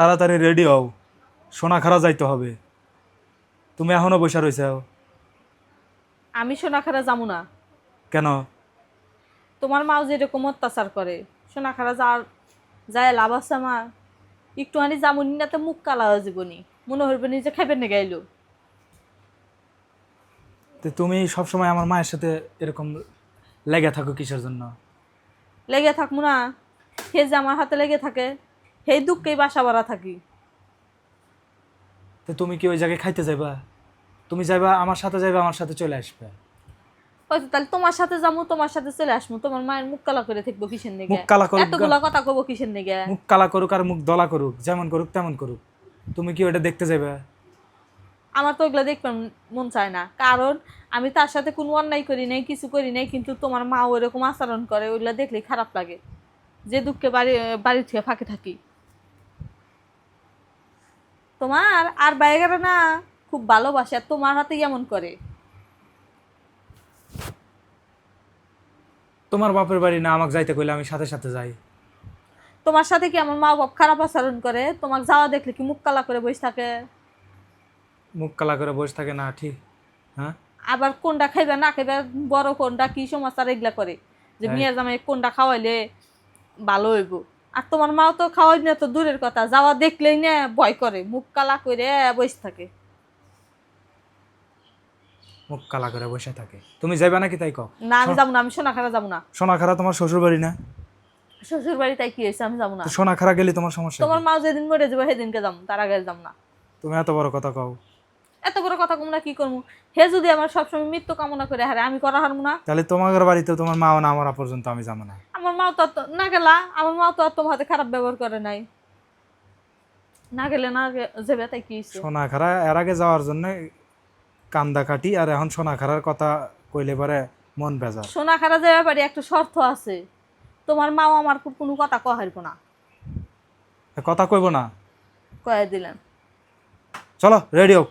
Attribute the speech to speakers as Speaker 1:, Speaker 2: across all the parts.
Speaker 1: তাড়াতাড়ি রেডি হও, সোনাখারা যাইতে হবে। তুমি এখনো বসে রয়েছে?
Speaker 2: আমি সোনাখারা যাবো না।
Speaker 1: কেন?
Speaker 2: তোমার মাও যেরকম অত্যাচার করে, সোনাখারা যাওয়ার যায় লাভ আছে আমার? একটুখানি যামুনি না তো মুখ কালা হয়ে যাবনি, মনে হইবে নি যে খাইবে না গাইলো।
Speaker 1: তো তুমি সবসময় আমার মায়ের সাথে এরকম লেগে থাকো কিসের জন্য?
Speaker 2: লেগে থাকবো না? হে যে আমার হাতে লেগে থাকে, সেই দুঃখেই বাসা বাড়া থাকি।
Speaker 1: তো তুমি কি ওই জায়গায় খাইতে যাইবা? তুমি যাইবা আমার সাথে, যাইবা আমার সাথে চলে আসবে।
Speaker 2: হয়তো তাহলে তোমার সাথে যাবো, তোমার সাথে চলে আসবো, তোমার মায়ের মুখ কালা করে থাকবো কিসের
Speaker 1: মুখ
Speaker 2: নেগে?
Speaker 1: কালা করুক,
Speaker 2: এতগুলা কথা কবো কিসের নেগে?
Speaker 1: মুখ কালা করুক আর মুখ দলা করুক, যেমন করুক তেমন করুক, তুমি কি ওটা দেখতে যাইবা?
Speaker 2: আমার তো ওগুলো দেখতে মন চায় না, কারণ আমি তার সাথে কোনো অন্যায় করি নাই, কিছু করি নাই, কিন্তু তোমার মা ওইরকম আচরণ করে, ওইগুলো দেখলে খারাপ লাগে। যে দুঃখে বাড়ি থেকে ফাঁকে থাকি। তোমার আর বাইরে না খুব ভালোবাসে, আর তোমার হাতে এমন করে।
Speaker 1: তোমার বাপের বাড়ি না, আমাকে যাইতে কইলে আমি সাথে সাথে যাই।
Speaker 2: তোমার সাথে কি আমার মা বাপ খারাপ আচরণ করে? তোমাকে যাওয়া দেখলে কি মুখ কালা করে বসে থাকে?
Speaker 1: মুখ কালা করে বসে থাকে না, ঠিক? হ্যাঁ,
Speaker 2: আবার কোনটা খাইবে না খাইবে, বড় কোনটা কি সমাচার এগুলা করে, যে
Speaker 1: তাই?
Speaker 2: মিয়া জামাই কোনটা খাওয়াইলে ভালো হইব। আর তোমার মাও তো খাওয়াই না তো দূরের কথা, যাওয়া দেখলেই না ভয় করে, মুখ কালা করে বসে থাকে।
Speaker 1: মুখ কালা করে বসে থাকে, তুমি যাইবা নাকি তাই কও?
Speaker 2: না আমি যাবো না, আমি সোনাখারা যাবো না।
Speaker 1: সোনাখারা তোমার শ্বশুর বাড়ি না?
Speaker 2: শ্বশুর বাড়ি তাই কি হয়েছে, আমি যাবো না।
Speaker 1: তো সোনাখারা গেলে তোমার সমস্যা কি?
Speaker 2: তোমার মা যেদিন মরে যাবো সেদিনকে যাবো, তার আগে যাবো না।
Speaker 1: তুমি এত বড় কথা কও?
Speaker 2: এত বড় কথা কম না, কি করবো? হে যদি আমার সবসময় মৃত্যু কামনা করে হারে, আমি করা হারবো না?
Speaker 1: তাহলে তোমাদের বাড়িতে তোমার মাও না মরা পর্যন্ত আমি যাবো না।
Speaker 2: আমার মাও তো না গেলা, আমার মাও তো আর তোমার হাতে খারাপ ব্যবহার করে নাই। না গেলে না যাবে, তাই কি হয়েছে?
Speaker 1: সোনাখারা এর আগে যাওয়ার জন্য কান্দা কাটি, আর এখন সোনাখারার কথা কইলে পরে মন বেজার।
Speaker 2: সোনাখারা যে ব্যাপারে একটা শর্ত আছে, তোমার মাও আমার খুব কোনো কথা কহাইব না।
Speaker 1: কথা কইব না?
Speaker 2: কয়ে দিলেন।
Speaker 1: চলো রেডি হোক,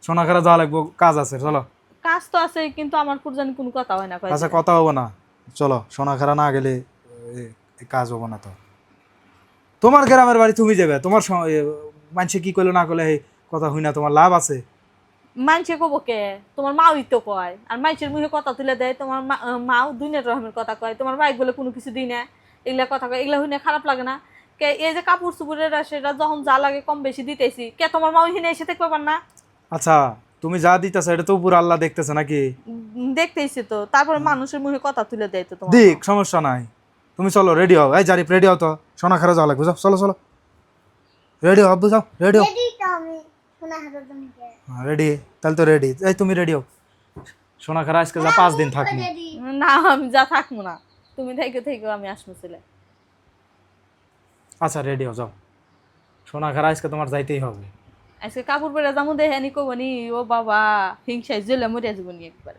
Speaker 1: সোনাখারা যাওয়া লাগবো, কাজ আছে, চলো।
Speaker 2: কাজ তো আছে, কিন্তু আমার খুব জানি কোনো কথা হয় না, কয়ে
Speaker 1: আচ্ছা
Speaker 2: দিলেন।
Speaker 1: কথা হবো না, চলো। সোনাখারা না গেলে কাজ হবো না তো। তোমার গ্রামের বাড়ি তুমি যাবে, তোমার মানুষে কি করলো না করলে এই কথা হই না, তোমার লাভ আছে?
Speaker 2: মানছে কব কে? তোমার মাও তো কয়, আর মাইছের মুখে কথা তুলে দেয়। তোমার মাও দুনিয়ার রহমের কথা কয়, তোমার মাইক বলে কোনো কিছু দিই না, এগুলা কথা কয়। এগুলা হইনে খারাপ লাগে না? কে এই যে কাপড় চুপুরের সেটা যখন যা লাগে কম বেশি দিতেছি, কে তোমার মা ওইখানে এসে থাকতে পার না?
Speaker 1: আচ্ছা, তুমি যা দিতেছো এটা তো উপর আল্লাহ দেখতেছে নাকি?
Speaker 2: দেখতেইছি তো, তারপরে মানুষের মুখে কথা তুলে দেয় তো তোমার মা।
Speaker 1: দিক, সমস্যা নাই। তুমি চলো রেডি হও, এই জারিফ রেডি হও তো, সোনাখারা যাওয়া লাগবে, যাও চলো চলো। রেডি হও আব্বু, যাও রেডি হও। রেডি? তাহলে তো রেডি, এই তুমি রেডি হও। সোনাখারা আজকে যা 5 দিন থাকবো।
Speaker 2: না আমি যা থাকবো না, তুমি থেকে থেকে আমি আসবো ছেলে।
Speaker 1: আচ্ছা রেডি হও, যাও। সোনাখারা আজকে তোমার যাইতেই হবে।
Speaker 2: আজকে কাপড় পরে যাবো দেখে নি কবনি, ও বাবা হিংসায় জ্বলে মরিয়া যাবো নি একবার।